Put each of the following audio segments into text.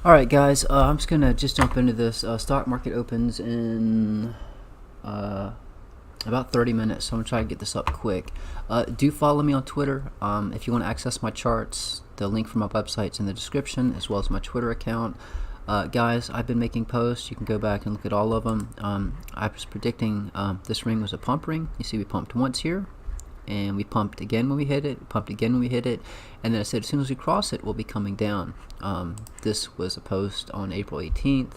Alright guys, I'm just gonna jump into this. Stock market opens in about 30 minutes, so I'm gonna try to get this up quick. Do follow me on Twitter. If you want to access my charts, the link for my website's in the description, as well as my Twitter account. Guys, I've been making posts. You can go back and look at all of them. I was predicting this ring was a pump ring. You see we pumped once here, and we pumped again when we hit it, pumped again when we hit it, and then I said as soon as we cross it, we'll be coming down. This was a post on April 18th,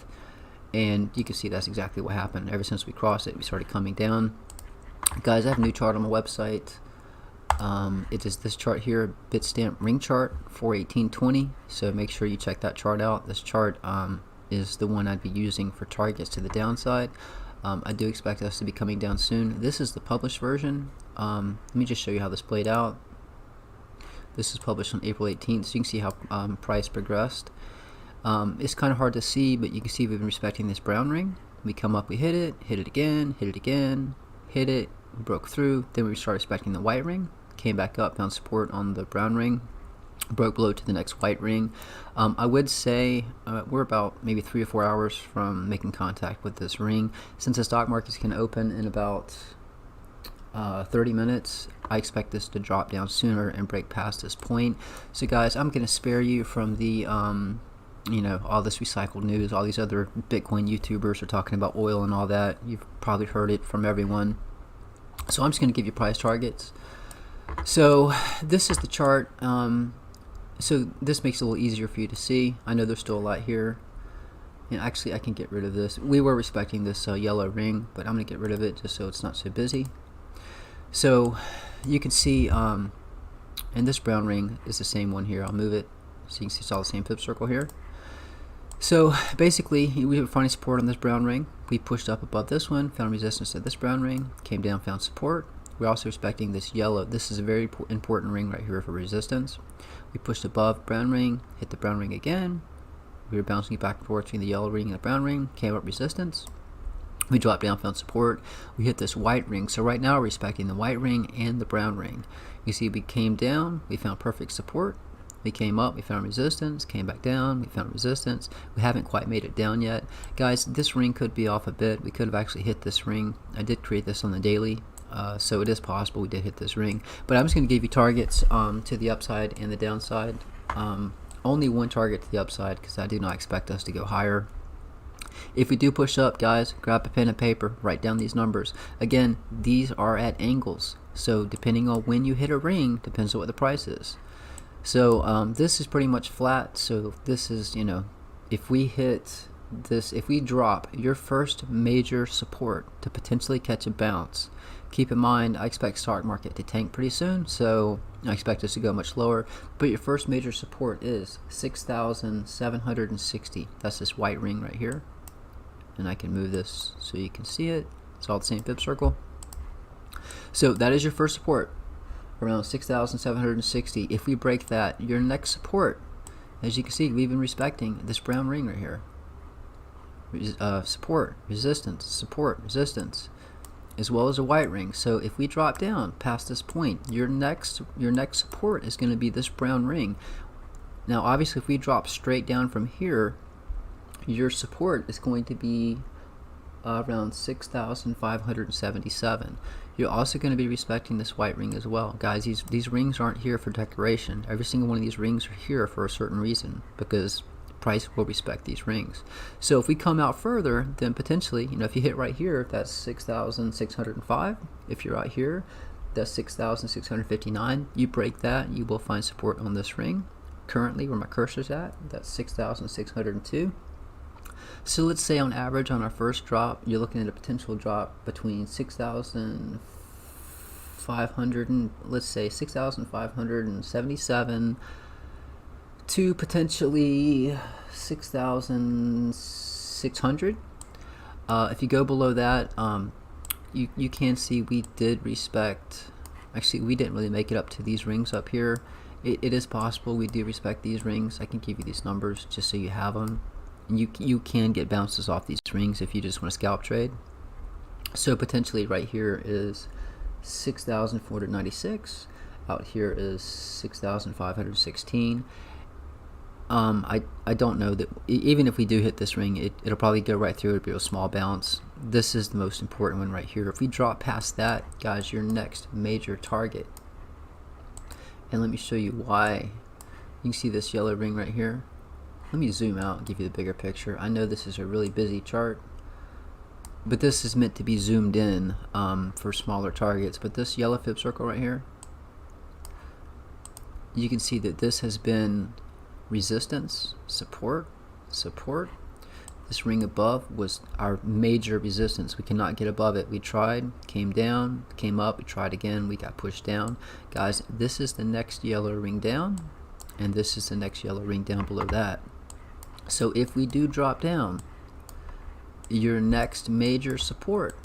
and you can see that's exactly what happened. Ever since we crossed it, we started coming down. Guys, I have a new chart on my website. It is this chart here, Bitstamp ring chart for 1820, so make sure you check that chart out. This chart is the one I'd be using for targets to the downside. I do expect us to be coming down soon. This is the published version. Let me just show you how this played out. This is published on April 18th, so you can see how price progressed. It's kind of hard to see, but you can see we've been respecting this brown ring. We come up, we hit it again, hit it again, hit it, we broke through, then we started respecting the white ring, came back up, found support on the brown ring, broke below to the next white ring. I would say we're about maybe 3 or 4 hours from making contact with this ring. Since the stock markets can open in about 30 minutes, I expect this to drop down sooner and break past this point. So guys, I'm going to spare you from the you know, all this recycled news. All these other Bitcoin YouTubers are talking about oil and all that. You've probably heard it from everyone. So I'm just going to give you price targets. So this is the chart. So this makes it a little easier for you to see. I know there's still a lot here. And actually, I can get rid of this. We were respecting this yellow ring, but I'm going to get rid of it just so it's not so busy. So you can see, and this brown ring is the same one here. I'll move it so you can see it's all the same pip circle here. So basically, we were finding support on this brown ring. We pushed up above this one, found resistance at this brown ring, came down, found support. We're also respecting this yellow. This is a very important ring right here for resistance. We pushed above brown ring, hit the brown ring again. We were bouncing back and forth between the yellow ring and the brown ring, came up resistance. We dropped down, found support. We hit this white ring. So right now we're respecting the white ring and the brown ring. You see we came down, we found perfect support. We came up, we found resistance, came back down, we found resistance. We haven't quite made it down yet. Guys, this ring could be off a bit. We could have actually hit this ring. I did create this on the daily, so it is possible we did hit this ring. But I'm just going to give you targets to the upside and the downside. Only one target to the upside because I do not expect us to go higher. If we do push up, guys, grab a pen and paper, write down these numbers. Again, these are at angles. So depending on when you hit a ring, depends on what the price is. So this is pretty much flat. So this is, you know, if we hit this, if we drop your first major support to potentially catch a bounce, keep in mind I expect stock market to tank pretty soon, so I expect us to go much lower, but your first major support is 6,760. That's this white ring right here, and I can move this so you can see it. It's all the same pip circle. So that is your first support, around 6,760. If we break that, your next support, as you can see, we've been respecting this brown ring right here. Support, resistance, support, resistance, as well as a white ring. So if we drop down past this point, your next support is going to be this brown ring. Now obviously if we drop straight down from here, your support is going to be around 6,577. You're also going to be respecting this white ring as well. Guys, these rings aren't here for decoration. Every single one of these rings are here for a certain reason, because price will respect these rings. So if we come out further, then potentially, you know, if you hit right here, that's 6,605. If you're out here, that's 6,659. You break that, you will find support on this ring. Currently, where my cursor's at, that's 6,602. So let's say on average on our first drop, you're looking at a potential drop between 6,500 and let's say 6,577 to potentially 6,600. If you go below that, you can see we did respect. Actually, we didn't really make it up to these rings up here. It is possible we do respect these rings. I can give you these numbers just so you have them. And you can get bounces off these rings if you just want to scalp trade. So potentially right here is 6,496. Out here is 6,516. I don't know that even if we do hit this ring, it'll probably go right through. It'll be a small bounce. This is the most important one right here. If we drop past that, guys, your next major target. And let me show you why. You can see this yellow ring right here. Let me zoom out and give you the bigger picture. I know this is a really busy chart, but this is meant to be zoomed in for smaller targets. But this yellow fib circle right here, you can see that this has been resistance, support, support. This ring above was our major resistance. We cannot get above it. We tried, came down, came up, we tried again, we got pushed down. Guys, this is the next yellow ring down, and this is the next yellow ring down below that. So if we do drop down, your next major support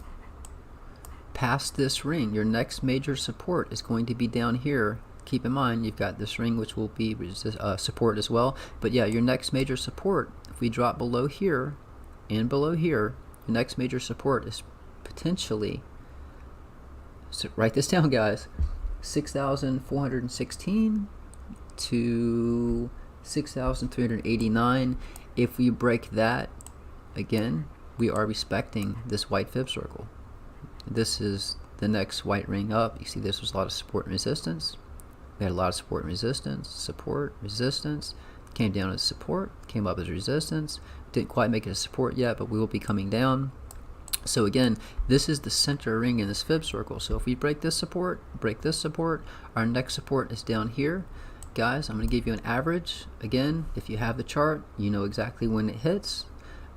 past this ring, your next major support is going to be down here. Keep in mind, you've got this ring which will be support as well. But yeah, your next major support, if we drop below here and below here, your next major support is potentially, so write this down, guys, 6,416 to 6,389. If we break that, again, we are respecting this white fib circle. This is the next white ring up. You see this was a lot of support and resistance. We had a lot of support and resistance, support, resistance, came down as support, came up as resistance, didn't quite make it a support yet, but we will be coming down. So again, this is the center ring in this fib circle. So if we break this support, our next support is down here. Guys, I'm going to give you an average. Again, if you have the chart, you know exactly when it hits.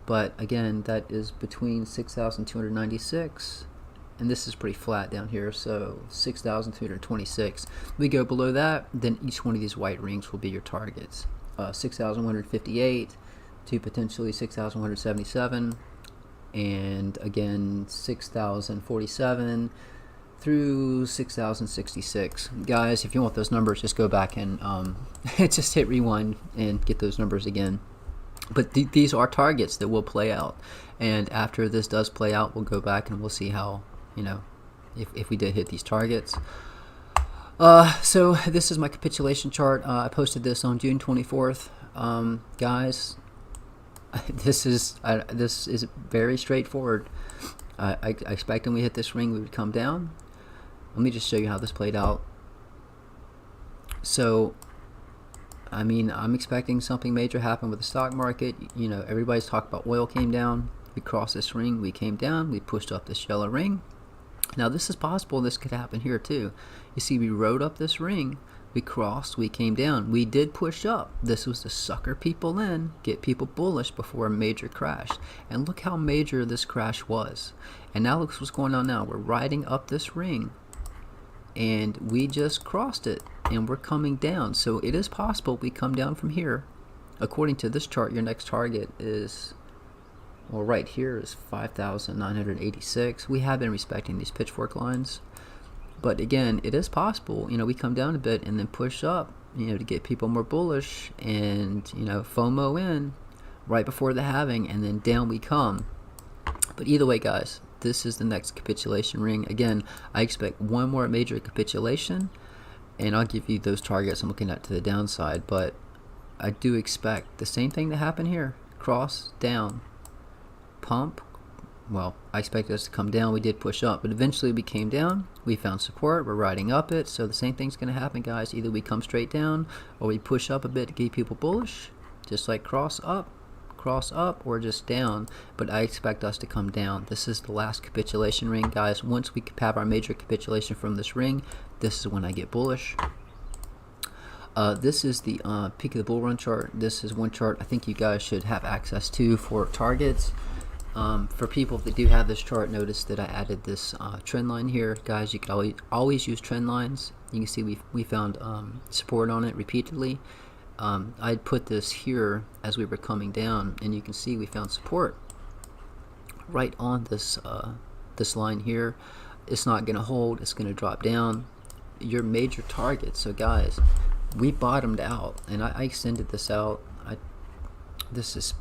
But again, that is between 6,296 and this is pretty flat down here, so 6,226. We go below that, then each one of these white rings will be your targets. 6,158 to potentially 6,177, and again 6,047 through 6,066. Guys, if you want those numbers, just go back and just hit rewind and get those numbers again. But these are targets that will play out, and after this does play out, we'll go back and we'll see how, you know, if we did hit these targets. So this is my capitulation chart. I posted this on June 24th. Guys, this is very straightforward. I expect when we hit this ring, we would come down. Let me just show you how this played out. So, I mean, I'm expecting something major happen with the stock market. You know, everybody's talking about oil came down. We crossed this ring, we came down, we pushed up this yellow ring. Now this is possible this could happen here too. You see, we rode up this ring, we crossed, we came down, we did push up. This was to sucker people in, get people bullish before a major crash. And look how major this crash was. And now look what's going on now. We're riding up this ring and we just crossed it and we're coming down. So it is possible we come down from here. According to this chart, your next target is, well, right here is 5,986. We have been respecting these pitchfork lines, but again, it is possible, you know, we come down a bit and then push up, you know, to get people more bullish and, you know, FOMO in right before the halving, and then down we come. But either way, guys, this is the next capitulation ring. Again, I expect one more major capitulation, and I'll give you those targets I'm looking at to the downside. But I do expect the same thing to happen here. Cross, down, pump. Well, I expected us to come down. We did push up, but eventually we came down. We found support. We're riding up it. So the same thing's going to happen, guys. Either we come straight down or we push up a bit to keep people bullish, just like cross up, or just down. But I expect us to come down. This is the last capitulation ring, guys. Once we have our major capitulation from this ring, this is when I get bullish. This is the peak of the bull run chart. This is one chart I think you guys should have access to for targets. For people that do have this chart, notice that I added this trend line here. Guys, you can always use trend lines. You can see we found support on it repeatedly. I put this here as we were coming down, and you can see we found support right on this this line here. It's not going to hold. It's going to drop down. Your major target. So guys, we bottomed out, and I extended this out. This is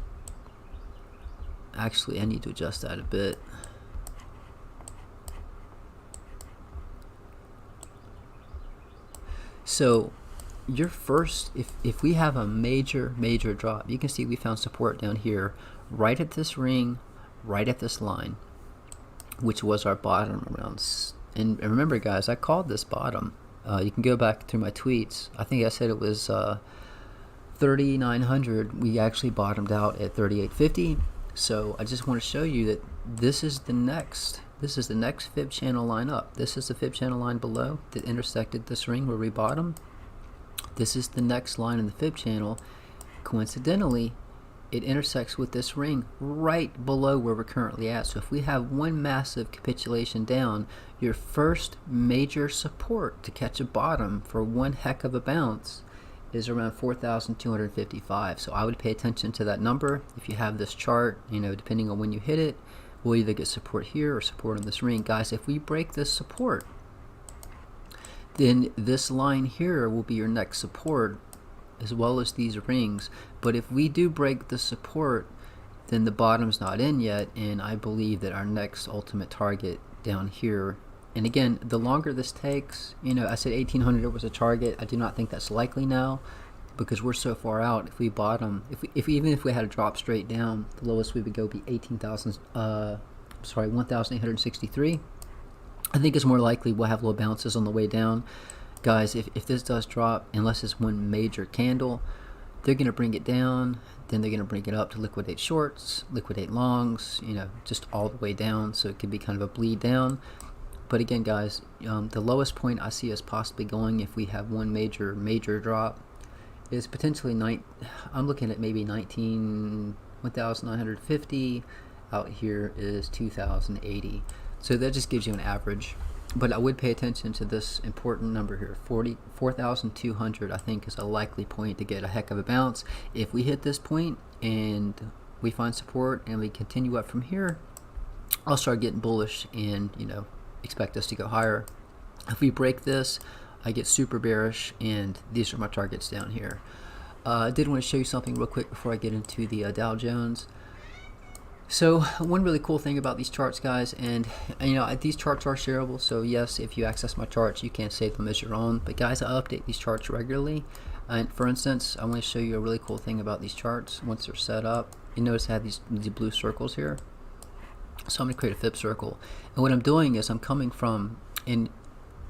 actually, I need to adjust that a bit. So your first, if we have a major drop, you can see we found support down here right at this ring, right at this line, which was our bottom around. And remember guys, I called this bottom. You can go back through my tweets. I think I said it was 3,900. We actually bottomed out at 3,850. So I just want to show you that this is the next fib channel line up. This is the fib channel line below that intersected this ring where we bottomed. This is the next line in the fib channel. Coincidentally, it intersects with this ring right below where we're currently at. So if we have one massive capitulation down, your first major support to catch a bottom for one heck of a bounce is around 4,255. So I would pay attention to that number. If you have this chart, you know, depending on when you hit it, we'll either get support here or support on this ring. Guys, if we break this support, then this line here will be your next support, as well as these rings. But if we do break the support, then the bottom's not in yet, and I believe that our next ultimate target down here, and again, the longer this takes, you know, I said 1,800 was a target. I do not think that's likely now, because we're so far out. If we bottom, even if we had a drop straight down, the lowest we would go be 1,863. I think it's more likely we'll have little bounces on the way down. Guys, if this does drop, unless it's one major candle, they're going to bring it down, then they're going to bring it up to liquidate shorts, liquidate longs, you know, just all the way down. So it could be kind of a bleed down. But again, guys, the lowest point I see us possibly going if we have one major drop is potentially I'm looking at maybe 1,950. Out here is 2,080. So that just gives you an average. But I would pay attention to this important number here. 4,200 I think is a likely point to get a heck of a bounce. If we hit this point and we find support and we continue up from here, I'll start getting bullish and, you know, expect us to go higher. If we break this, I get super bearish, and these are my targets down here. I did want to show you something real quick before I get into the Dow Jones. So one really cool thing about these charts, guys, and you know, these charts are shareable, so yes, if you access my charts, you can save them as your own. But guys, I update these charts regularly. And for instance, I want to show you a really cool thing about these charts. Once they're set up, you notice I have these blue circles here. So I'm going to create a fib circle, and what I'm doing is I'm coming from, and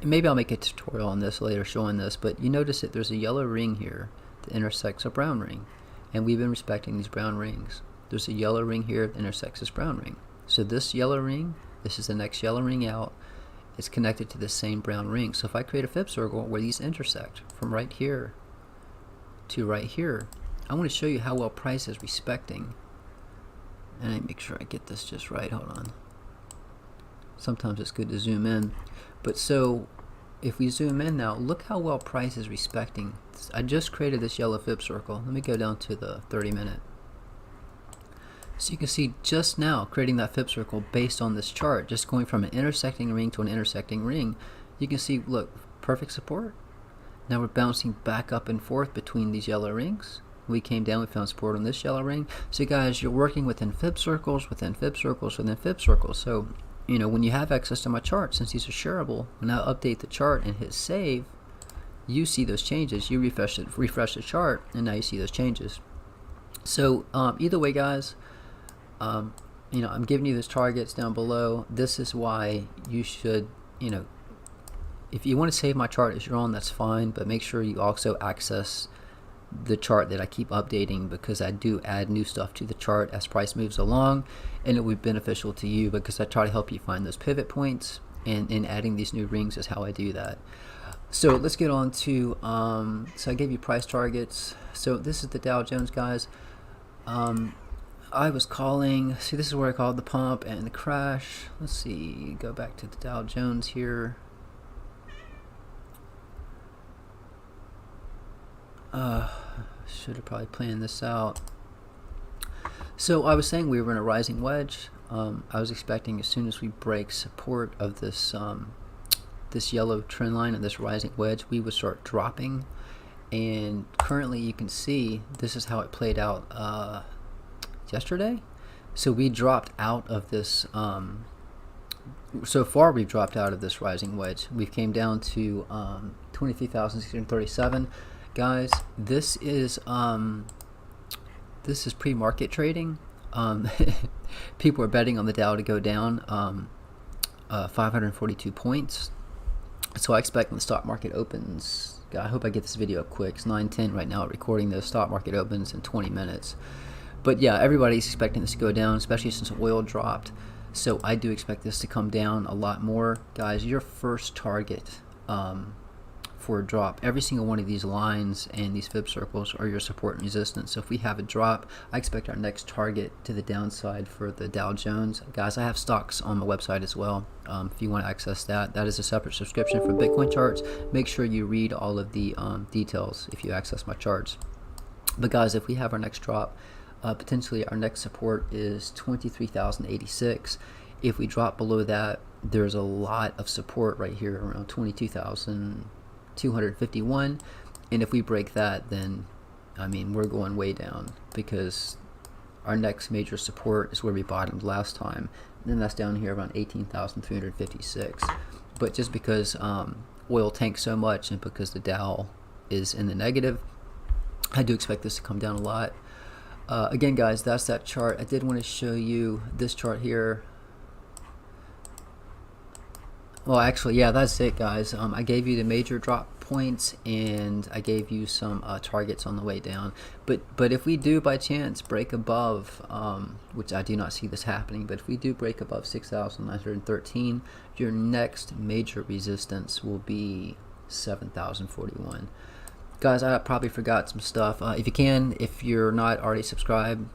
maybe I'll make a tutorial on this later showing this, but you notice that there's a yellow ring here that intersects a brown ring, and we've been respecting these brown rings. There's a yellow ring here that intersects this brown ring. So this yellow ring, this is the next yellow ring out, it's connected to the same brown ring. So if I create a fib circle where these intersect from right here to right here, I want to show you how well price is respecting. And I make sure I get this just right. Hold on. Sometimes it's good to zoom in. But so if we zoom in now, look how well price is respecting. I just created this yellow fib circle. Let me go down to the 30-minute. So you can see just now creating that fib circle based on this chart, just going from an intersecting ring to an intersecting ring. You can see, look, perfect support. Now we're bouncing back up and forth between these yellow rings. We came down, we found support on this yellow ring. So guys, you're working within fib circles, within fib circles, within fib circles. So, you know, when you have access to my chart, since these are shareable, when I update the chart and hit save, you see those changes. You refresh the chart, and now you see those changes. So either way, guys, you know, I'm giving you those targets down below. This is why you should, you know, if you want to save my chart as your own, that's fine, but make sure you also access the chart that I keep updating, because I do add new stuff to the chart as price moves along, and it would be beneficial to you because I try to help you find those pivot points, and adding these new rings is how I do that. So let's get on to so I gave you price targets. So this is the Dow Jones, guys. I was calling, see, this is where I called the pump and the crash. Let's see, go back to the Dow Jones here. Should have probably planned this out. So I was saying we were in a rising wedge. I was expecting as soon as we break support of this this yellow trend line and this rising wedge, we would start dropping. And currently you can see this is how it played out yesterday. So we dropped out of this so far we've dropped out of this rising wedge. We came down to 23,637. Guys, this is pre-market trading. People are betting on the Dow to go down 542 points. So I expect when the stock market opens, I hope I get this video up quick. It's 9:10 right now recording. The stock market opens in 20 minutes. But yeah, everybody's expecting this to go down, especially since oil dropped. So I do expect this to come down a lot more. Guys, your first target for a drop, every single one of these lines and these fib circles are your support and resistance. So if we have a drop, I expect our next target to the downside for the Dow Jones. Guys, I have stocks on my website as well. If you want to access that, that is a separate subscription for Bitcoin charts. Make sure you read all of the details if you access my charts. But guys, if we have our next drop, potentially our next support is 23,086. If we drop below that, there's a lot of support right here around 22,251, and if we break that, then I mean we're going way down, because our next major support is where we bottomed last time, and then that's down here around 18,356. But just because oil tanks so much and because the Dow is in the negative, I do expect this to come down a lot. Again, guys, that's that chart. I did want to show you this chart here. Well, actually, yeah, that's it, guys. I gave you the major drop points, and I gave you some targets on the way down. But if we do by chance break above, which I do not see this happening, but if we do break above 6,913, your next major resistance will be 7,041. Guys, I probably forgot some stuff. If you can, if you're not already subscribed,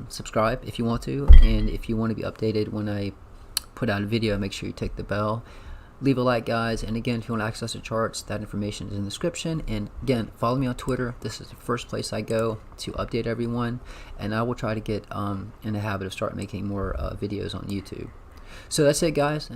subscribe if you want to, and if you want to be updated when I put out a video, make sure you tick the bell. Leave a like, guys, and again, if you want to access the charts, that information is in the description. And again, follow me on Twitter. This is the first place I go to update everyone, and I will try to get in the habit of start making more videos on YouTube. So that's it, guys.